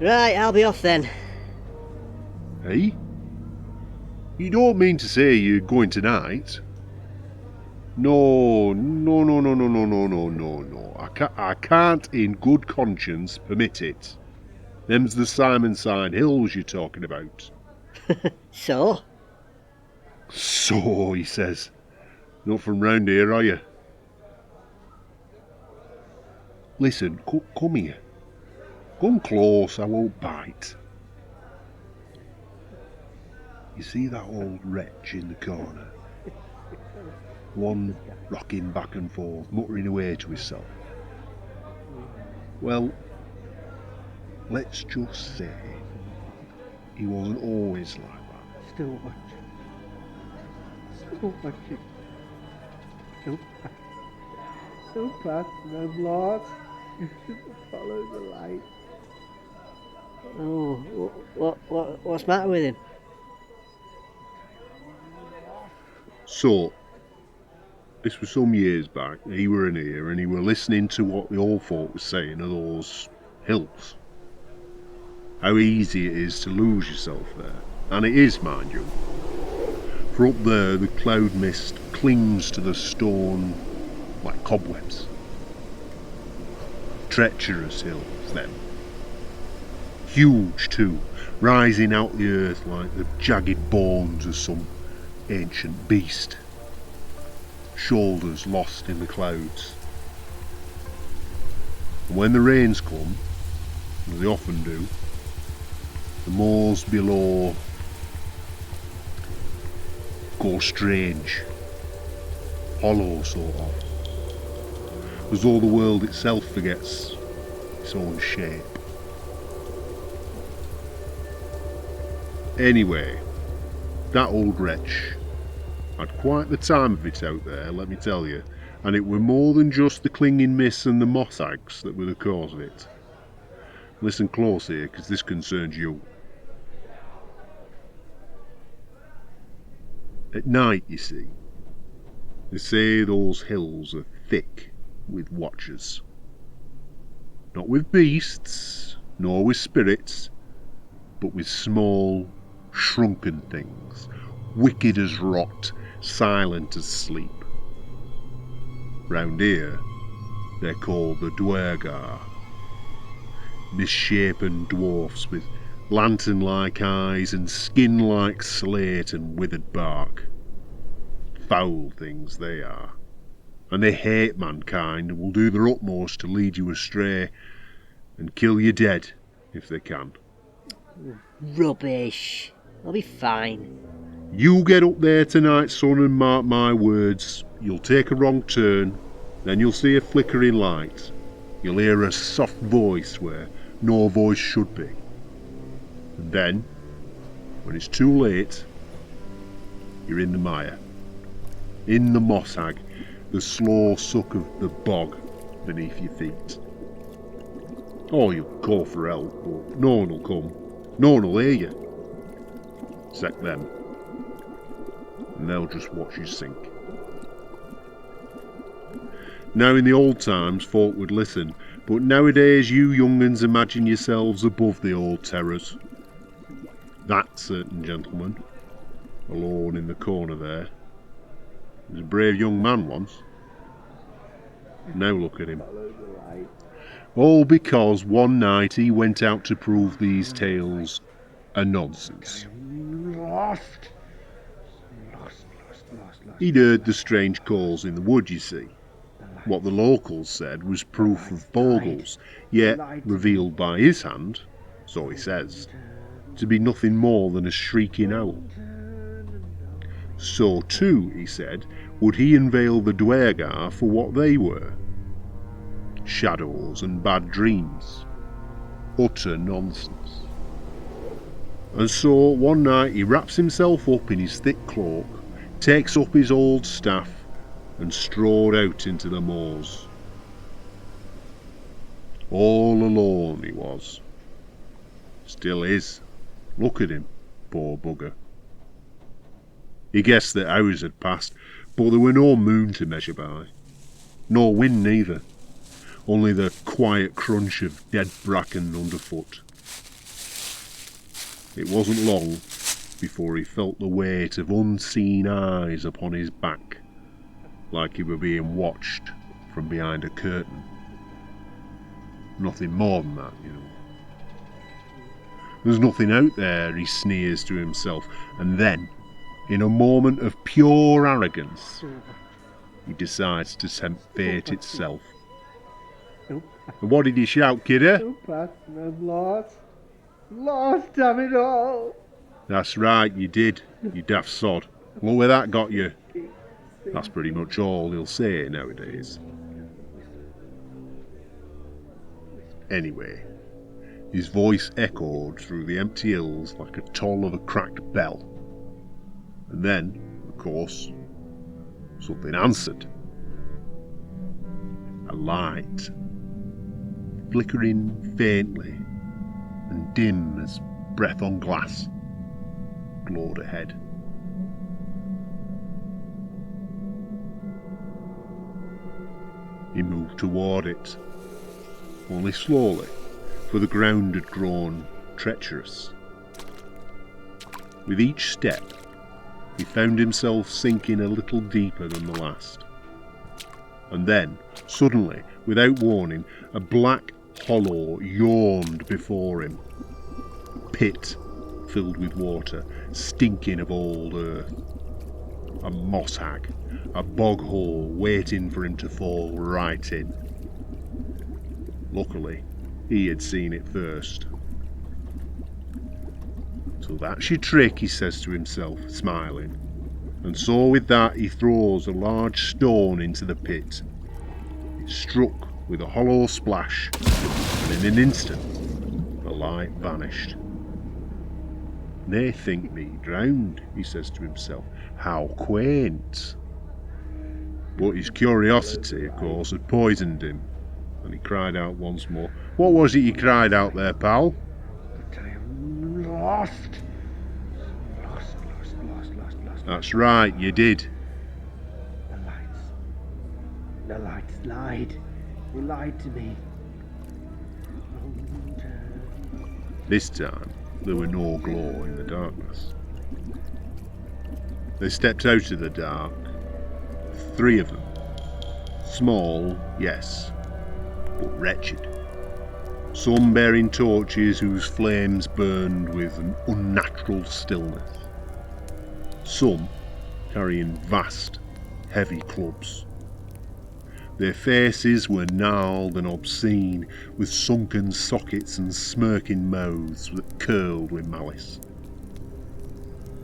Right, I'll be off then. Hey? You don't mean to say you're going tonight? No. I can't in good conscience permit it. Them's the Simonside Hills you're talking about. So? So, he says. Not from round here, are you? Listen, come here. Come close, I won't bite. You see that old wretch in the corner? One rocking back and forth, muttering away to himself. Well, let's just say he wasn't always like that. Still watching. Don't pass them, Lord. You should follow the light. Oh, what's the matter with him? So, this was some years back. He were in here and he were listening to what the old folk was saying of those hills. How easy it is to lose yourself there. And it is, mind you. For up there, the cloud mist clings to the stone like cobwebs. Treacherous hills, them. Huge, too, rising out the earth like the jagged bones of some ancient beast. Shoulders lost in the clouds. And when the rains come, as they often do, the moors below go strange, hollow sort of, as though the world itself forgets its own shape. Anyway, that old wretch had quite the time of it out there, let me tell you, and it were more than just the clinging mists and the moss hags that were the cause of it. Listen close here, because this concerns you. At night, you see, they say those hills are thick with watchers. Not with beasts, nor with spirits, but with small, shrunken things, wicked as rot, silent as sleep. Round here, they're called the Duergar. Misshapen dwarfs with lantern-like eyes and skin like slate and withered bark. Foul things they are, and they hate mankind and will do their utmost to lead you astray and kill you dead if they can. Rubbish. I'll be fine. You get up there tonight, son, and mark my words, you'll take a wrong turn, then you'll see a flickering light. You'll hear a soft voice where no voice should be. And then, when it's too late, you're in the mire. In the moss hag, the slow suck of the bog beneath your feet. Oh, you'll call for help, but no one will come. No one will hear you. Except them. And they'll just watch you sink. Now in the old times folk would listen, but nowadays you young'uns imagine yourselves above the old terrors. That certain gentleman, alone in the corner there, was a brave young man once. Now look at him. All because one night he went out to prove these tales are nonsense. Lost. He'd heard the strange calls in the wood, you see. What the locals said was proof of bogles, yet revealed by his hand, so he says, to be nothing more than a shrieking owl. So too, he said, would he unveil the Duergar for what they were. Shadows and bad dreams. Utter nonsense. And so one night he wraps himself up in his thick cloak, takes up his old staff, and strode out into the moors. All alone he was. Still is. Look at him, poor bugger. He guessed that hours had passed, but there were no moon to measure by. No wind neither. Only the quiet crunch of dead bracken underfoot. It wasn't long before he felt the weight of unseen eyes upon his back, like he were being watched from behind a curtain. Nothing more than that, you know. There's nothing out there, he sneers to himself, and then, in a moment of pure arrogance, he decides to tempt fate itself. And what did he shout, kidder? Oh, Pat, I'm lost. Lost, damn it all. That's right, you did, you daft sod. Look where that got you. That's pretty much all he'll say nowadays. Anyway, his voice echoed through the empty hills like a toll of a cracked bell. And then, of course, something answered. A light, flickering faintly and dim as breath on glass, glowed ahead. He moved toward it, only slowly, for the ground had grown treacherous. With each step, he found himself sinking a little deeper than the last. And then, suddenly, without warning, a black hollow yawned before him. Pit filled with water, stinking of old earth. A moss hag, a bog hole waiting for him to fall right in. Luckily, he had seen it first. So that's your trick, he says to himself, smiling. And so with that he throws a large stone into the pit. It struck with a hollow splash, and in an instant the light vanished. They think me drowned, he says to himself. How quaint. But his curiosity, of course, had poisoned him, and he cried out once more. What was it you cried out there, pal? But I am lost. Lost. That's right, you did. The lights lied. They lied to me. This time, there were no glow in the darkness. They stepped out of the dark. 3 of them. Small, yes, but wretched. Some bearing torches whose flames burned with an unnatural stillness. Some carrying vast, heavy clubs. Their faces were gnarled and obscene, with sunken sockets and smirking mouths that curled with malice.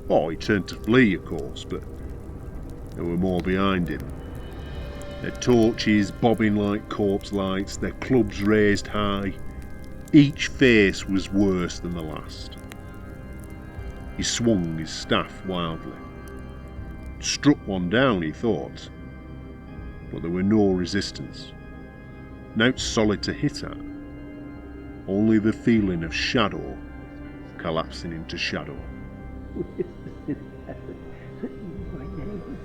Oh, he turned to flee, of course, but there were more behind him. Their torches bobbing like corpse lights, their clubs raised high. Each face was worse than the last. He swung his staff wildly. Struck one down, he thought, but there were no resistance. Naught solid to hit at. Only the feeling of shadow collapsing into shadow. My name.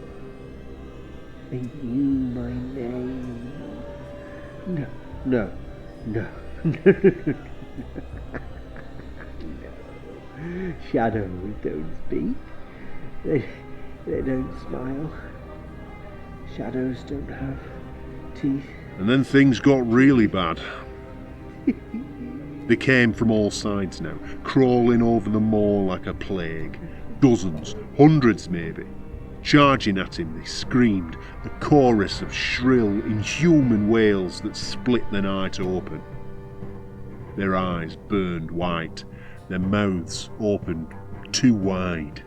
They knew my name. No. Shadows don't speak. They don't smile. Shadows don't have teeth. And then things got really bad. They came from all sides now, crawling over the moor like a plague. Dozens, hundreds maybe. Charging at him, they screamed, a chorus of shrill, inhuman wails that split the night open. Their eyes burned white, their mouths opened too wide.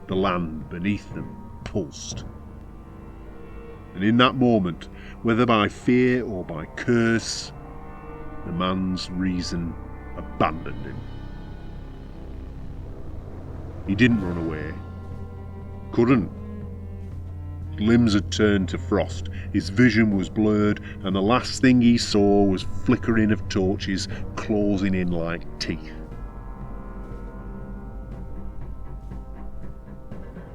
The land beneath them pulsed. And in that moment, whether by fear or by curse, the man's reason abandoned him. He didn't run away. Couldn't. His limbs had turned to frost, his vision was blurred, and the last thing he saw was flickering of torches closing in like teeth.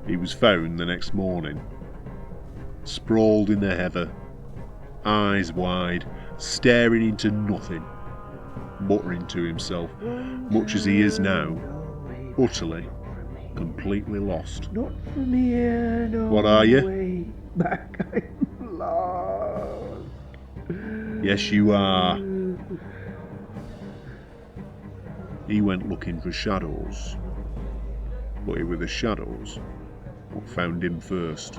He was found the next morning, sprawled in the heather, eyes wide, staring into nothing, muttering to himself, much as he is now, utterly, completely lost. Not from here, no What are you? way back. I'm lost. Yes, you are. He went looking for shadows, but it were the shadows what found him first.